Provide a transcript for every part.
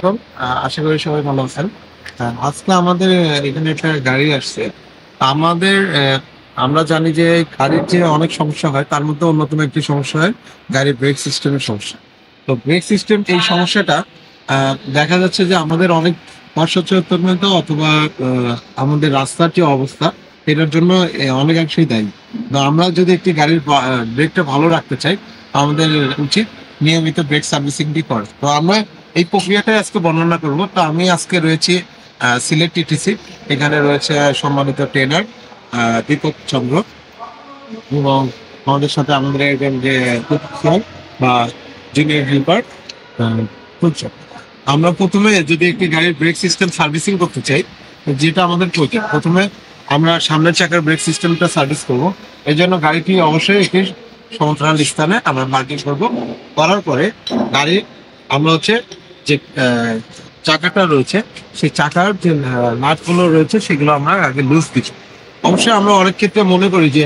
আলাইকুম। আশা করি সবাই ভালো আছেন। আজকে আমাদের এখানে একটা গাড়ি আসছে। আমাদের আমরা জানি যে গাড়ির যে অনেক সমস্যা হয় তার মধ্যে অন্যতম একটি সমস্যা হয় গাড়ির ব্রেক সিস্টেমের সমস্যা। তো ব্রেক সিস্টেম এই সমস্যাটা দেখা যাচ্ছে যে আমাদের অনেক অসচেতনতা অথবা আমাদের রাস্তার যে অবস্থা এটার জন্য অনেকাংশেই দায়ী। তো আমরা যদি একটি গাড়ির ব্রেকটা ভালো রাখতে চাই আমাদের উচিত নিয়মিত ব্রেক সার্ভিসিংটি করে। তো আমরা এই প্রক্রিয়াটাই আজকে বর্ণনা করব। তো আমি আজকে রয়েছি সিলেট টিটিসি। এখানে রয়েছে সম্মানিত ট্রেনার দীপক চন্দ্র এবং আমাদের সাথে আমাদের একজন যে প্রফেসর বা জুনিয়র হেল্পার ফুলচক। আমরা প্রথমে যদি একটি গাড়ির ব্রেক সিস্টেম সার্ভিসিং করতে চাই, যেটা আমাদের প্রয়োজন, প্রথমে আমরা সামনের চাকার ব্রেক সিস্টেমটা সার্ভিস করব। এই জন্য গাড়িটি অবশ্যই একটি সমান্তরাল স্থানে আমরা মার্কিং করব। করার পরে গাড়ি আমরা যে চাকাটা রয়েছে সেই চাকার যে নাটগুলো রয়েছে সেগুলো আমরা আগে লুজ দিচ্ছি। অবশ্যই আমরা অনেক ক্ষেত্রে মনে করি যে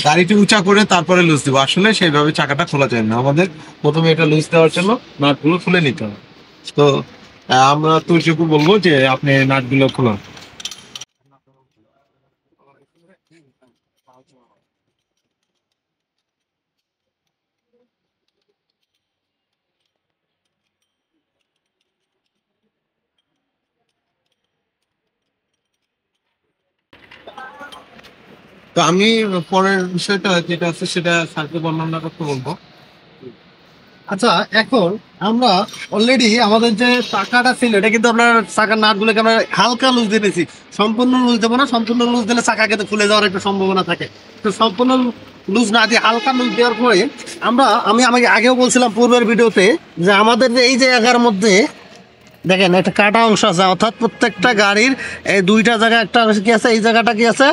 গাড়িটি উঁচা করে তারপরে লুজ দেবো, আসলে সেইভাবে চাকাটা খোলা যায় না। আমাদের প্রথমে এটা লুজ দেওয়ার জন্য নাটগুলো খুলে নিতে হবে। তো আমরা তোরটুকু বলবো যে আপনি নাটগুলো খুলুন। তো আমি পরের বিষয়টা যেটা আছে সেটা স্যারকে বর্ণনা করতে বলবো। আচ্ছা, এখন আমরা অলরেডি আমাদের যে চাকাটা ছিল এটা কিন্তু আপনার চাকার নাটগুলোকে আমরা হালকা লুজ দিয়েছি। সম্পূর্ণ লুজ দেবো না, সম্পূর্ণ লুজ দিলে চাকা কিন্তু খুলে যাওয়ার একটা সম্ভাবনা থাকে। তো সম্পূর্ণ লুজ না দিয়ে হালকা লুজ দেওয়ার পরে আমি আমাকে আগেও বলছিলাম পূর্বের ভিডিওতে যে আমাদের যে এই জায়গার মধ্যে দেখেন একটা কাটা অংশ আছে, অর্থাৎ প্রত্যেকটা গাড়ির এই দুইটা জায়গা একটা কি আছে, এই জায়গাটা কি আছে,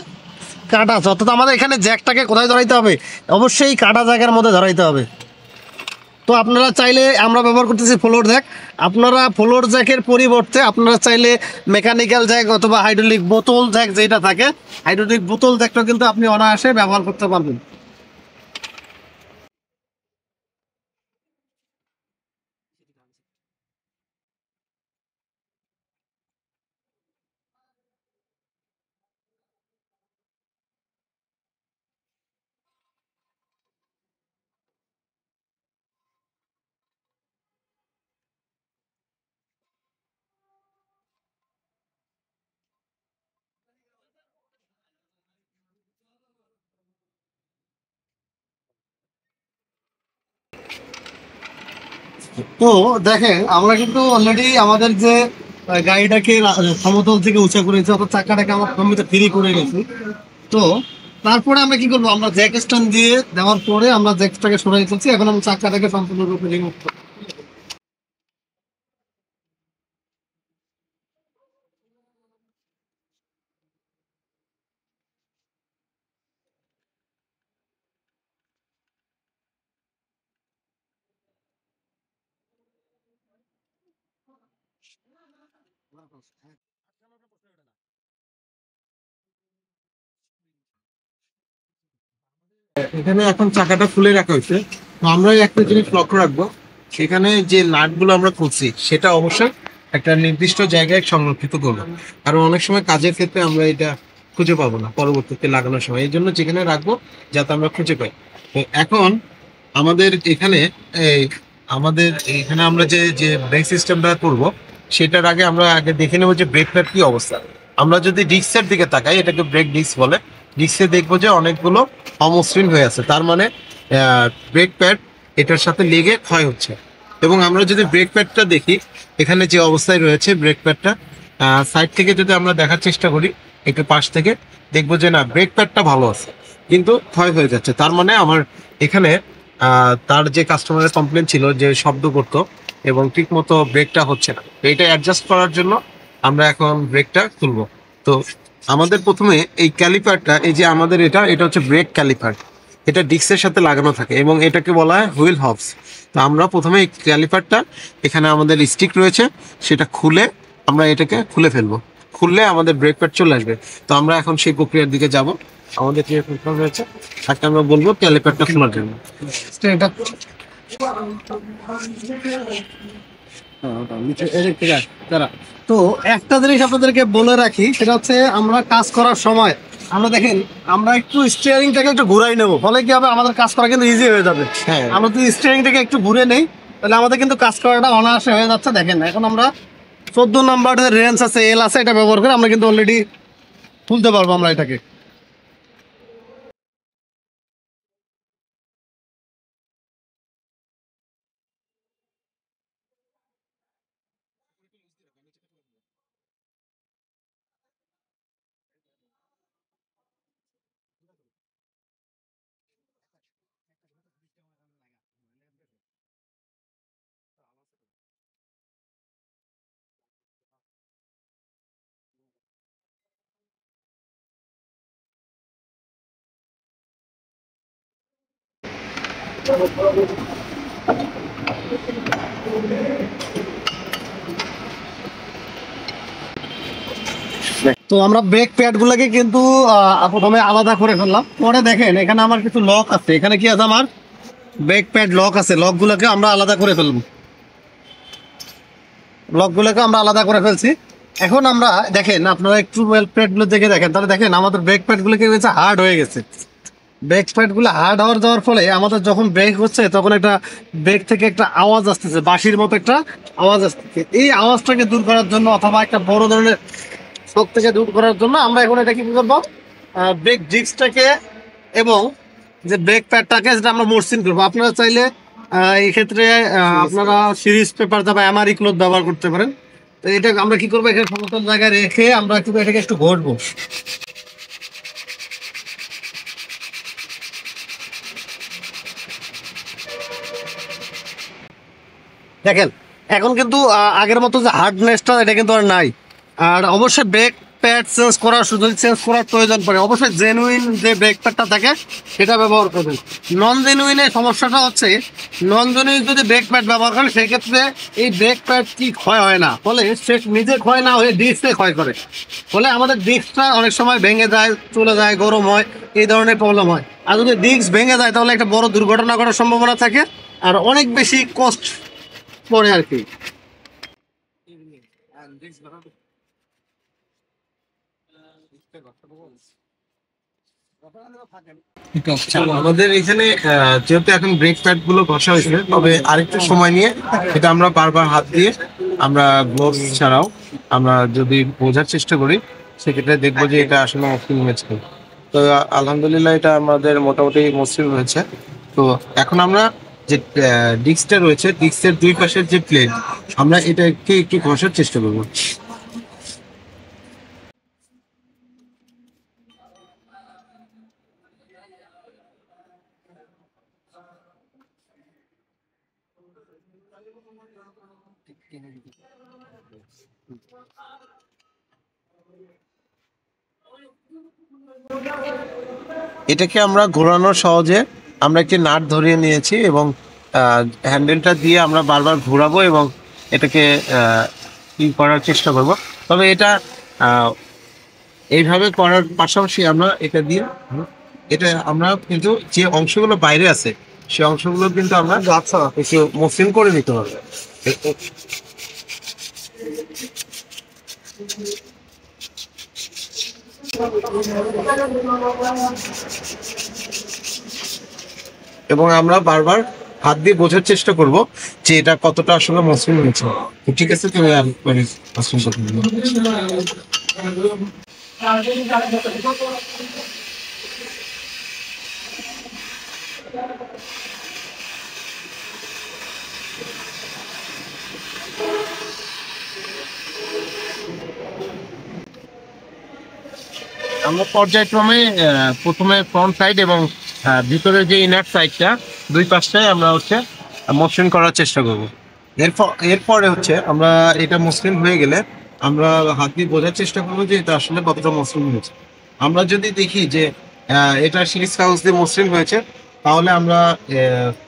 কাটা আছে। অর্থাৎ আমাদের এখানে জ্যাকটাকে কোথায় ধরাইতে হবে? অবশ্যই কাটা জায়গার মধ্যে ধরাইতে হবে। তো আপনারা চাইলে, আমরা ব্যবহার করতেছি ফ্লোর জ্যাক, আপনারা ফ্লোর জ্যাকের পরিবর্তে আপনারা চাইলে মেকানিক্যাল জ্যাক অথবা হাইড্রোলিক বোতল জ্যাক যেটা থাকে, হাইড্রোলিক বোতল জ্যাকটা কিন্তু আপনি অনায়াসে ব্যবহার করতে পারবেন। তো দেখেন আমরা কিন্তু অলরেডি আমাদের যে গাড়িটাকে সমতল থেকে উঁচা করেছি, অর্থাৎ চাকাটাকে আমরা জমিতে ফ্রি করে গেছি। তো তারপরে আমরা কি করবো, আমরা জ্যাক স্ট্যান্ড দিয়ে দেওয়ার পরে আমরা জ্যাকটাকে সরাই ফেলছি। এখন আমরা চাকাটাকে সম্পূর্ণরূপে রিমুভ করবো। এখানে এখন চাকাটা খুলে রাখা হয়েছে। তো আমরা একটা জিনিস লক্ষ্য রাখবো, সেখানে যে নাটগুলো আমরা খুলছি সেটা অবশ্যই একটা নির্দিষ্ট জায়গায় সংরক্ষিত করবো। কারণ অনেক সময় কাজের ক্ষেত্রে আমরা এটা খুঁজে পাবো না পরবর্তীতে লাগানোর সময়, এই জন্য যেখানে রাখবো যাতে আমরা খুঁজে পাই। তো এখন আমাদের এখানে এই আমাদের এখানে আমরা যে যে ব্রেক সিস্টেমটা করব সেটার আগে আমরা আগে দেখে নেবো যে ব্রেকটার কি অবস্থা। আমরা যদি ডিস্কের দিকে তাকাই, এটাকে ব্রেক ডিস্ক বলে, ডিস্কে দেখবো যে অনেকগুলো অমসৃণ হয়ে আছে, তার মানে ব্রেক প্যাড এটার সাথে লেগে ক্ষয় হচ্ছে। এবং আমরা যদি ব্রেক প্যাডটা দেখি, এখানে যে অবস্থায় রয়েছে ব্রেক প্যাডটা, সাইড থেকে যদি আমরা দেখার চেষ্টা করি একটু পাশ থেকে, দেখবো যে না, ব্রেক প্যাডটা ভালো আছে কিন্তু ক্ষয় হয়ে যাচ্ছে। তার মানে আমার এখানে তার যে কাস্টমারের কমপ্লেন ছিল যে শব্দ করতো এবং ঠিক মতো ব্রেকটা হচ্ছে না, তো এটা অ্যাডজাস্ট করার জন্য আমরা এখন ব্রেকটা খুলবো। তো আমাদের প্রথমে এই ক্যালিপারটা, এই যে আমাদের এটা এটা হচ্ছে ব্রেক ক্যালিপার, এটা ডিস্কের সাথে লাগানো থাকে এবং এটাকে বলা হয় হুইল হবস। তো আমরা প্রথমে এই ক্যালিপারটা, এখানে আমাদের স্টিক রয়েছে, সেটা খুলে আমরা এটাকে খুলে ফেলবো। খুললে আমাদের ব্রেক প্যাড চলে আসবে। তো আমরা এখন সেই প্রক্রিয়ার দিকে যাব। আমাদের যে প্রোগ্রাম রয়েছে তাকে আমরা বলবো ক্যালিপারটা খোলার জন্য। এটা তো একটা জিনিস আপনাদেরকে বলে রাখি, সেটা হচ্ছে আমরা কাজ করার সময় আমরা দেখেন আমরা একটু স্টিয়ারিংটাকে একটু ঘুরাই নেবো, ফলে কি হবে আমাদের কাজ করা কিন্তু ইজি হয়ে যাবে। হ্যাঁ, আমরা যদি স্টিয়ারিংটাকে একটু ঘুরে নেই তাহলে আমাদের কিন্তু কাজ করাটা অনায়াসে হয়ে যাচ্ছে। দেখেন এখন আমরা 14 নাম্বারের রেঞ্জ আছে, এল আছে, এটা ব্যবহার করে আমরা কিন্তু অলরেডি তুলতে পারবো আমরা এটাকে। তো আমরা ব্রেক প্যাড গুলাকে কিন্তু প্রথমে আলাদা করে ফেললাম। পরে দেখেন এখানে আমার কিছু লক আছে, এখানে কি আছে আমার ব্রেক প্যাড লক আছে, লক গুলোকে আমরা আলাদা করে ফেলবো, লক গুলোকে আমরা আলাদা করে ফেলছি। এখন আমরা দেখেন আপনারা একটু প্যাড গুলো দেখে দেখেন, তাহলে দেখেন আমাদের ব্রেক প্যাড গুলো কি হয়েছে, হার্ড হয়ে গেছে। ব্রেক প্যাড গুলো হার্ড হওয়ার যাওয়ার ফলে আমাদের যখন ব্রেক হচ্ছে তখন একটা ব্রেক থেকে একটা আওয়াজ আসতেছে, বাঁশির মতো একটা আওয়াজ আসতেছে। এই আওয়াজটাকে দূর করার জন্য অথবা একটা বড় ধরনের শক থেকে দূর করার জন্য আমরা এখন এটা কি করবো, ব্রেক ডিস্কটাকে এবং যে ব্রেক প্যাডটাকে যেটা আমরা মসৃণ করবো। আপনারা চাইলে এই ক্ষেত্রে আপনারা সিরিজ পেপার বা এমআরই ক্লথ ব্যবহার করতে পারেন। তো এটা আমরা কি করবো, এখানে সমতল জায়গায় রেখে আমরা কিন্তু এটাকে একটু ঘষবো। দেখেন এখন কিন্তু আগের মতো যে হার্ডনেসটা এটা কিন্তু আর নাই। আর অবশ্যই ব্রেক প্যাড চেঞ্জ করার যদি চেঞ্জ করার প্রয়োজন পড়ে অবশ্যই জেনুইন যে ব্রেক প্যাডটা থাকে সেটা ব্যবহার করবেন। নন জেনুইনের সমস্যাটা হচ্ছে, নন জেনুইন যদি ব্রেক প্যাড ব্যবহার করেন সেক্ষেত্রে এই ব্রেক প্যাড কি ক্ষয় হয় না, ফলে সে নিজে ক্ষয় না হয়ে ডিস্কে ক্ষয় করে, ফলে আমাদের ডিস্কটা অনেক সময় ভেঙে যায়, চলে যায়, গরম হয়, এই ধরনের প্রবলেম হয়। আর যদি ডিস্ক ভেঙে যায় তাহলে একটা বড় দুর্ঘটনা করার সম্ভাবনা থাকে আর অনেক বেশি কষ্ট পরে আর কি। আমাদের এখানে যেহেতু এখন ব্রেক প্যাড গুলো ঘষা হয়েছে, তবে আরেকটু সময় নিয়ে এটা আমরা বারবার হাত দিয়ে আমরা গ্লোভস ছাড়াও আমরা যদি বোঝার চেষ্টা করি সেক্ষেত্রে দেখবো যে এটা আসলে মসৃণ হয়েছে। তো আলহামদুলিল্লাহ এটা আমাদের মোটামুটি মসৃণ হয়েছে। তো এখন আমরা যে ডিস্কটা রয়েছে, ডিস্কের দুই পাশের যে প্লেট, আমরা এটাকে একটু ঘষার চেষ্টা করবো। এটাকে আমরা ঘোরানোর সহজে আমরা একটি নাট ধরিয়ে নিয়েছি এবং হ্যান্ডেলটা দিয়ে আমরা বারবার ঘোরাবো এবং এটাকে ই করার চেষ্টা করব। তবে এটা এইভাবে করার পাশাপাশি আমরা এটা আমরা কিন্তু যে অংশগুলো বাইরে আছে সেই অংশগুলো কিন্তু আমরা একটু মসৃণ করে নিতে হবে। এবং আমরা বারবার হাত দিয়ে বোঝার চেষ্টা করব যে এটা কতটা আসলে মসৃণ হয়েছে। ঠিক আছে, তুমি মসৃণ করতে আমরা পর্যায়ক্রমে প্রথমে ফ্রন্ট সাইড এবং ভিতরে যে ইনার সাইডটা দুই পাশটাই আমরা হচ্ছে মসৃণ করার চেষ্টা করব। এরপরে হচ্ছে আমরা এটা মসৃণ হয়ে গেলে আমরা হাত দিয়ে বোঝার চেষ্টা করবো যে এটা আসলে কতটা মসৃণ হয়েছে। আমরা যদি দেখি যে এটা সিরিজ কাগজ দিয়ে মসৃণ হয়েছে তাহলে আমরা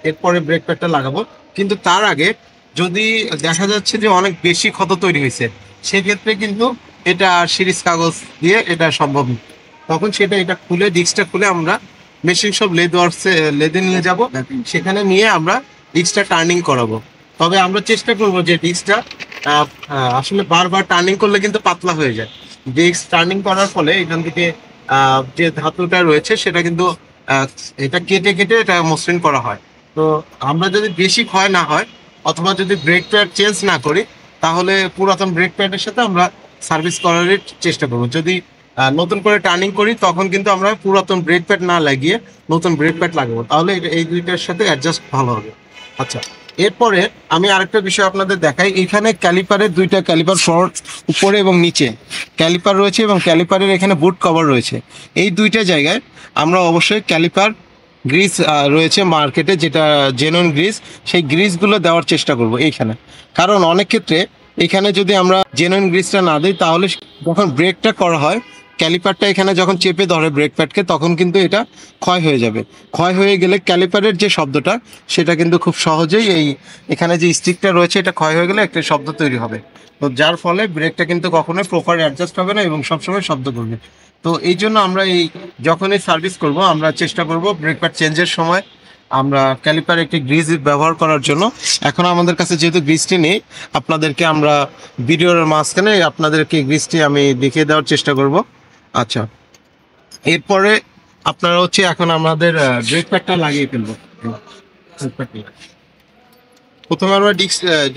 এরপরে ব্রেক প্যাডটা লাগাবো। কিন্তু তার আগে যদি দেখা যাচ্ছে যে অনেক বেশি ক্ষত তৈরি হয়েছে সেক্ষেত্রে কিন্তু এটা সিরিজ কাগজ দিয়ে এটা সম্ভব না। তখন এটা খুলে ডিস্কটা খুলে আমরা মেশিন সব লেদ ওয়ার্কসে লেদে নিয়ে যাব, সেখানে নিয়ে আমরা ডিস্কটা টার্নিং করাবো। তবে আমরা চেষ্টা করব যে ডিস্কটা আসলে বারবার টার্নিং করলে কিন্তু পাতলা হয়ে যায়। ডিস্ক টার্নিং করার ফলে এখান থেকে যে ধাতুটা রয়েছে সেটা কিন্তু আহ, এটা কেটে কেটে এটা মসৃণ করা হয়। তো আমরা যদি বেশি ক্ষয় না হয় অথবা যদি ব্রেক প্যাড চেঞ্জ না করি তাহলে পুরাতন ব্রেক প্যাডের সাথে আমরা সার্ভিস করার চেষ্টা করব। যদি নতুন করে টার্নিং করি তখন কিন্তু আমরা পুরাতন ব্রেক প্যাড না লাগিয়ে নতুন ব্রেক প্যাড লাগাবো, তাহলে এই দুইটার সাথে অ্যাডজাস্ট ভালো হবে। আচ্ছা, এরপরে আমি আরেকটা বিষয় আপনাদের দেখাই। এখানে ক্যালিপারের দুইটা ক্যালিপার ফ্রন্ট উপরে এবং নিচে ক্যালিপার রয়েছে এবং ক্যালিপারের এখানে বুট কভার রয়েছে। এই দুইটা জায়গায় আমরা অবশ্যই ক্যালিপার গ্রিস রয়েছে মার্কেটে, যেটা জেনুইন গ্রিস, সেই গ্রিসগুলো দেওয়ার চেষ্টা করব এইখানে। কারণ অনেক ক্ষেত্রে এখানে যদি আমরা জেনুইন গ্রিসটা না দিই তাহলে যখন ব্রেকটা করা হয় ক্যালিপারটা এখানে যখন চেপে ধরে ব্রেক প্যাডকে তখন কিন্তু এটা ক্ষয় হয়ে যাবে। ক্ষয় হয়ে গেলে ক্যালিপারের যে শব্দটা সেটা কিন্তু খুব সহজেই এখানে যে স্টিকটা রয়েছে এটা ক্ষয় হয়ে গেলে একটা শব্দ তৈরি হবে। তো যার ফলে ব্রেকটা কিন্তু কখনোই প্রপার অ্যাডজাস্ট হবে না এবং সবসময় শব্দ করবে। তো এই জন্য আমরা যখনই সার্ভিস করব আমরা চেষ্টা করব ব্রেক প্যাড চেঞ্জের সময় আমরা ক্যালিপার একটি গ্রিজ ব্যবহার করার জন্য। এখন আমাদের কাছে যেহেতু গ্রিজটি নেই, আপনাদেরকে আমরা ভিডিওর মাঝখানে আপনাদেরকে গ্রিজটি আমি দেখিয়ে দেওয়ার চেষ্টা করব। আচ্ছা, এরপরে আপনারা হচ্ছে এখন আমাদের ব্রেক প্যাডটা লাগিয়ে ফেলবো। প্রথমে আমরা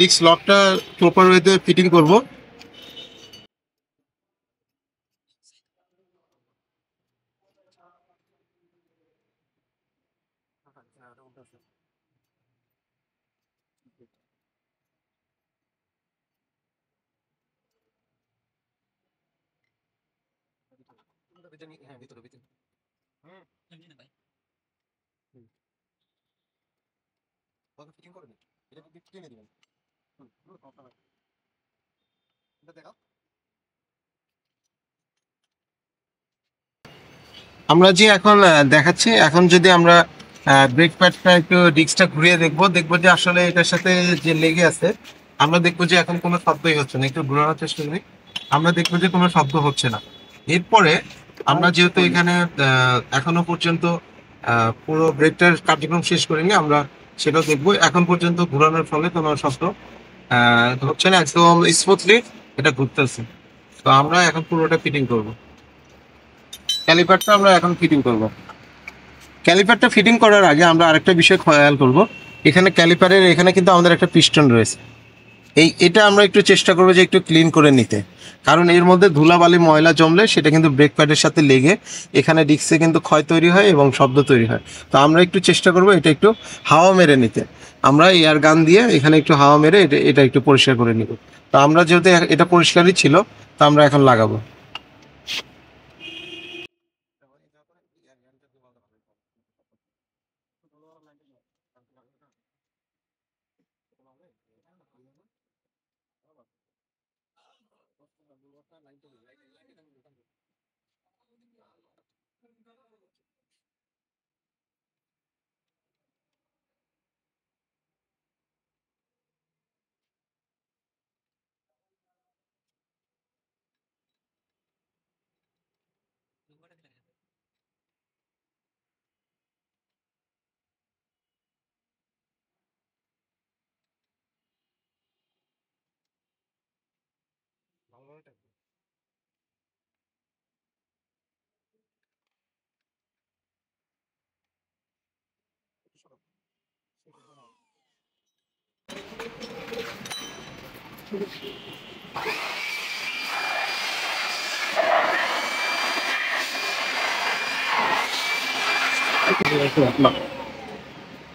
ডিস্ক লকটা প্রপার ওয়েতে ফিটিং করব। আমরা যে এখন দেখাচ্ছি, এখন যদি আমরা ব্রেক প্যাডটা একটু ডিস্কটা ঘুরিয়ে দেখবো, দেখবো যে আসলে এটার সাথে যে লেগে আছে আমরা দেখবো যে এখন কোনো শব্দই হচ্ছে না। একটু ঘোরানোর চেষ্টা করি, আমরা দেখবো যে কোনো শব্দ হচ্ছে না। এরপরে আমরা যেহেতু এখানে এখনো পর্যন্ত পুরো ব্রেকটার কার্যক্রম শেষ করিনি, আমরা সেটাও দেখবো। এখন পর্যন্ত ঘোরানোর ফলে কোনো শব্দ হচ্ছে না, একদম স্মুথলি এটা ঘুরতেছে। তো আমরা এখন পুরোটা ফিটিং করব। ক্যালিপারটা আমরা এখন ফিটিং করব। ক্যালিপারটা ফিটিং করার আগে আমরা আরেকটা বিষয় খেয়াল করব। এখানে ক্যালিপারের এখানে কিন্তু আমাদের একটা পিস্টন রয়েছে। এটা আমরা একটু চেষ্টা করবো যে একটু ক্লিন করে নিতে, কারণ এর মধ্যে ধুলাবালি ময়লা জমলে সেটা কিন্তু ব্রেক প্যাডের সাথে লেগে এখানে ডিস্কে কিন্তু ক্ষয় তৈরি হয় এবং শব্দ তৈরি হয়। তো আমরা একটু চেষ্টা করবো এটা একটু হাওয়া মেরে নিতে। আমরা এয়ার গান দিয়ে এখানে একটু হাওয়া মেরে এটা একটু পরিষ্কার করে নিব। তো আমরা যেহেতু এটা পরিষ্কারই ছিল, তো আমরা এখন লাগাবো।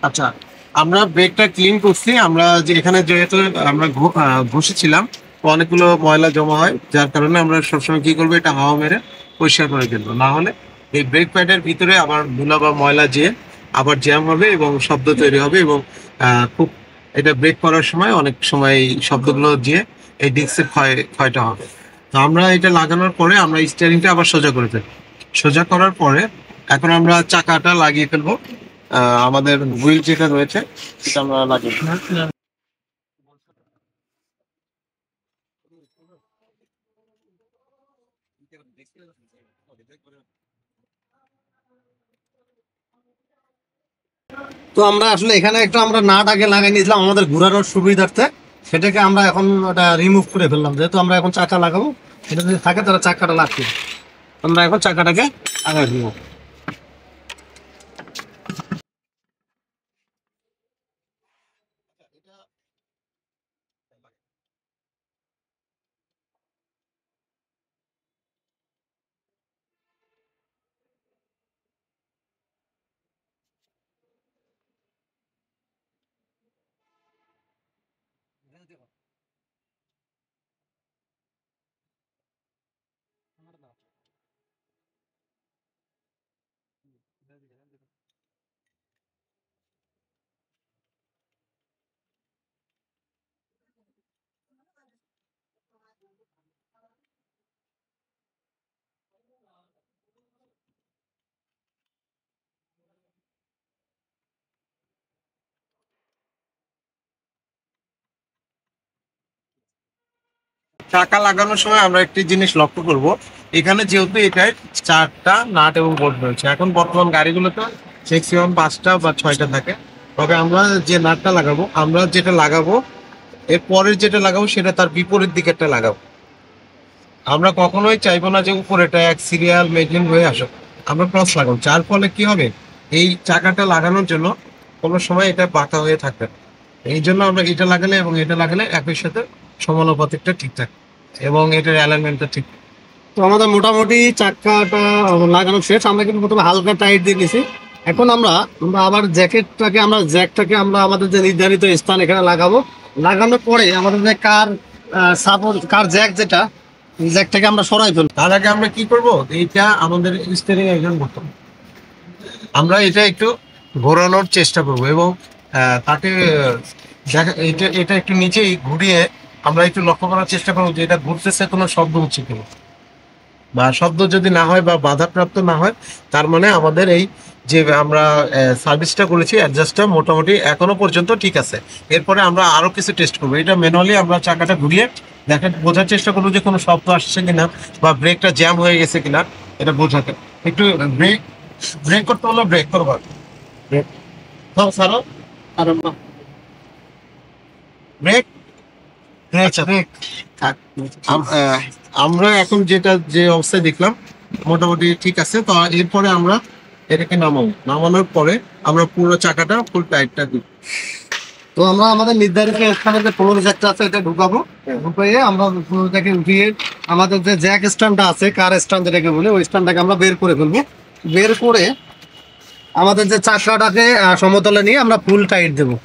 আচ্ছা, আমরা ব্রেকটা ক্লিন করছি। আমরা যে এখানে যেহেতু আমরা ঘষেছিলাম তো অনেকগুলো ময়লা জমা হয়, যার কারণে আমরা সবসময় কি করবো, এটা হাওয়া মেরে পরিষ্কার করে ফেলবো। না হলে এই ব্রেক প্যাডের ভিতরে আবার ধুলা বা ময়লা যেয়ে আবার জ্যাম হবে এবং শব্দ তৈরি হবে এবং খুব এটা ব্রেক করার সময় অনেক সময় এই শব্দগুলো দিয়ে এই ডিস্কের ক্ষয়টা হবে। তো আমরা এটা লাগানোর পরে আমরা স্টিয়ারিংটা আবার সোজা করে ফেলবো। সোজা করার পরে এখন আমরা চাকাটা লাগিয়ে ফেলবো। আমাদের হুইল যেটা রয়েছে সেটা আমরা লাগিয়ে ফেলবো। তো আমরা আসলে এখানে একটা আমরা নাট আগে লাগাই নিয়েছিলাম আমাদের ঘোরানোর সুবিধার্থে, সেটাকে আমরা এখন ওটা রিমুভ করে ফেললাম। যেহেতু আমরা এখন চাকা লাগাবো, এটা যদি থাকে তাহলে চাকাটা লাগবে, আমরা এখন চাকাটাকে আগায় দিব। চাকা লাগানোর সময় আমরা একটি জিনিস লক্ষ্য করব, এখানে যেহেতু এটায় 4টা নাট এবং বোল্ট রয়েছে, এখন বর্তমান গাড়িগুলোতে ম্যাক্সিমাম 5টা বা 6টা থাকে। তবে আমরা যে নাটটা লাগাবো, আমরা যেটা লাগাবো এর পরের যেটা লাগাবো সেটা তার বিপরীত দিকেরটা লাগাবো। আমরা কখনোই চাইবো না যে উপরেটা এক সিরিয়াল মেনটেন হয়ে আসুক, আমরা ক্রস লাগাবো। যার ফলে কি হবে, এই চাকাটা লাগানোর জন্য কোনো সময় এটা বাঁকা হয়ে থাকবে না। এই জন্য আমরা এটা লাগালে এবং এটা লাগালে একই সাথে সমানুপাতিকটা ঠিক থাকে এবং এটার অ্যালাইনমেন্টটা ঠিক। তো আমাদের মোটামুটি চাকাটা লাগানো শেষ, আমরা কিন্তু প্রথমে হালকা টাইট দিয়ে দিছি। এখন আমরা আমরা আবার জ্যাকটাকে আমরা আমাদের যে নির্ধারিত স্থান এখানে লাগাবো। লাগানোর পরে আমাদের যে সাপোর্ট কার জ্যাকটাকে আমরা সরাই ফেলবো। তার আগে আমরা কি করব, এইটা আমাদের স্টিয়ারিং একজন করতে হবে। আমরা এটা একটু ঘোরানোর চেষ্টা করব এবং তাকে এটা এটা একটু নিচেই ঘুরিয়ে আমরা একটু লক্ষ্য করার চেষ্টা করবো যে এটা ঘুরতেছে, কোনো শব্দ হচ্ছে কিনা। বা শব্দ যদি না হয় বা বাধাপ্রাপ্ত না হয়, তার মানে আমাদের এই যে আমরা সার্ভিসটা করেছি অ্যাডজাস্টটা মোটামুটি এখনো পর্যন্ত ঠিক আছে। এরপরে আমরা আরো কিছু টেস্ট করবো। এটা ম্যানুয়ালি আমরা চাকাটা ঘুরিয়ে বোঝার চেষ্টা করবো যে কোনো শব্দ আসছে কিনা বা ব্রেকটা জ্যাম হয়ে গেছে কিনা, এটা বোঝাতে একটু ব্রেক ব্রেক করতে হলো ব্রেক করবো। ব্রেক সারো আর ব্রেক। আচ্ছা, থাক। আমরা এখন যে অবস্থায় দেখলাম মোটামুটি ঠিক আছে। তো এরপরে আমরা এটাকে নামানোর পরে আমরা পুরো চাকাটা ফুল টাইটটা দিই। তো আমরা আমাদের নির্ধারিত স্থানে যে পুরো জ্যাকটা আছে এটা ঢুকাবো, ঢুকিয়ে আমরা পুরোটাকে উঠিয়ে আমাদের যে জ্যাক স্ট্যান্ডটা আছে, কার স্ট্যান্ড যেটাকে বলে, ওই স্ট্যান্ডটাকে আমরা বের করে ফেলবো। বের করে আমাদের যে চাকাটাকে সমতলে নিয়ে আমরা ফুল টাইট দেবো।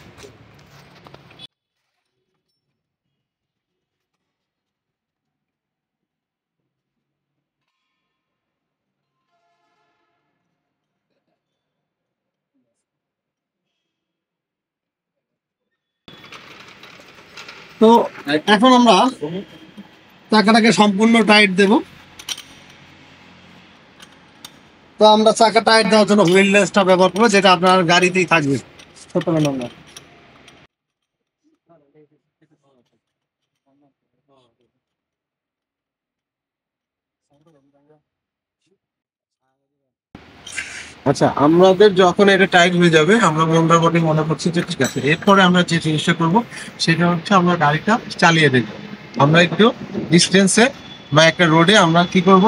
তো এখন আমরা চাকাটাকে সম্পূর্ণ টাইট দেব। তো আমরা চাকা টাইট দেওয়ার জন্য হুইল লেসটা ব্যবহার করবো, যেটা আপনার গাড়িতেই থাকবে। ছোট আমরা আচ্ছা, আমাদের যখন এটা টাইট হয়ে যাবে আমরা মোটামুটি মনে করছি যে ঠিক আছে। এরপরে আমরা যে জিনিসটা করব সেটা হচ্ছে আমরা গাড়িটা চালিয়ে দেব। আমরা একটু ডিস্টেন্সে বা একটা রোডে আমরা কি করব,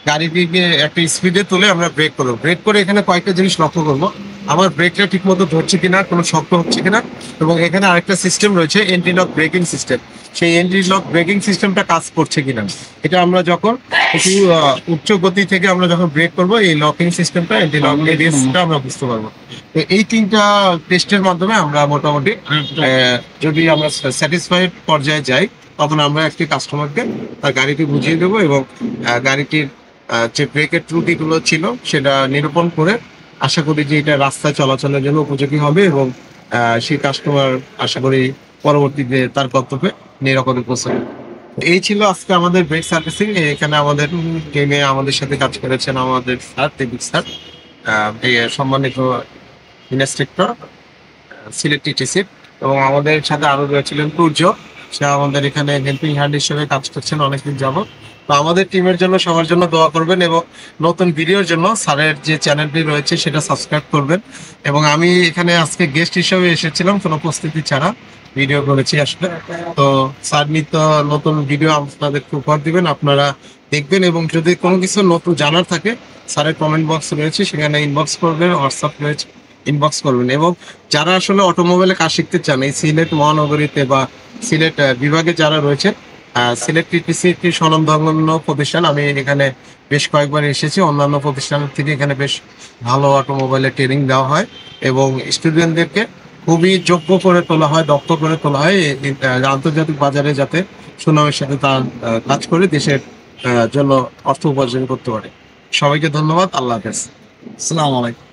গাড়িটিকে একটা স্পিডে তুলে আমরা ব্রেক করবো। ব্রেক করে এখানে কয়েকটা জিনিস লক্ষ্য করবো, আমার ব্রেকটা ঠিক মতো ধরছে কিনা, কোনো শব্দ হচ্ছে কিনা। এবং এখানে আরেকটা সিস্টেম রয়েছে, এন্টি লক ব্রেকিং সিস্টেম। সেই এন্টি লক ব্রেকিং সিস্টেমটা কাজ করছে কিনা, এটা আমরা যখন একটু উচ্চ গতি থেকে আমরা যখন ব্রেক করবো, এই লকিং সিস্টেমটা এন্টি লক এবিএসটা আমরা বুঝতে পারবো। তো এই 3টা টেস্টের মাধ্যমে আমরা মোটামুটি যদি আমরা স্যাটিসফাইড পর্যায়ে যাই, তখন আমরা একটি কাস্টমারকে তার গাড়িটি বুঝিয়ে দেবো এবং গাড়িটির যে ব্রেকের ত্রুটিগুলো ছিল সেটা নিরূপণ করে আশা করি যে এটা রাস্তায় চলাচলের জন্য উপযোগী হবে এবং সেই কাস্টমার আশা করি পরবর্তীতে তার গন্তব্যে নিরাপদে পৌঁছাবে। এই ছিল আজকে আমাদের ব্রেক সার্ভিসিং। এখানে আমাদের টিমে আমাদের সাথে কাজ করেছেন আমাদের স্যার, দেবিক স্যার, সম্মানিত ইন্সট্রাক্টর সিলেট টিটিসির, এবং আমাদের সাথে আরো রয়েছিলেন সূর্য, সে আমাদের এখানে হেল্পিং হ্যান্ড হিসেবে কাজ করছেন অনেকদিন যাবত। তো আমাদের টিমের জন্য সবার জন্য দোয়া করবেন এবং নতুন ভিডিওর জন্য স্যারের যে চ্যানেলটি রয়েছে সেটা সাবস্ক্রাইব করবেন। এবং আমি এখানে আজকে গেস্ট হিসেবে এসেছিলাম, কোনো প্রস্তুতি ছাড়া ভিডিও করেছি আসলে। তো স্যার নিত্য নতুন ভিডিও আপনাদের উপহার দিবেন, আপনারা দেখবেন এবং যদি কোনো কিছু নতুন জানার থাকে স্যারের কমেন্ট বক্স রয়েছে, সেখানে ইনবক্স করবেন, হোয়াটসঅ্যাপ রয়েছে ইনবক্স করবেন। এবং যারা আসলে অটোমোবাইলে কাজ শিখতে চান এই সিলেট মহানগরীতে বা সিলেট বিভাগে যারা রয়েছে, সিলেট টিটিসি একটি স্বনামধন্য প্রতিষ্ঠান। আমি এখানে বেশ কয়েকবার এসেছি, অন্যান্য প্রতিষ্ঠান থেকে এখানে বেশ ভালো অটোমোবাইলের ট্রেনিং দেওয়া হয় এবং স্টুডেন্টদেরকে খুবই যোগ্য করে তোলা হয়, দক্ষ করে তোলা হয় আন্তর্জাতিক বাজারে যাতে সুনামের সাথে তার কাজ করে দেশের জন্য অর্থ উপার্জন করতে পারে। সবাইকে ধন্যবাদ, আল্লাহ হাফেজ। আসসালামু আলাইকুম।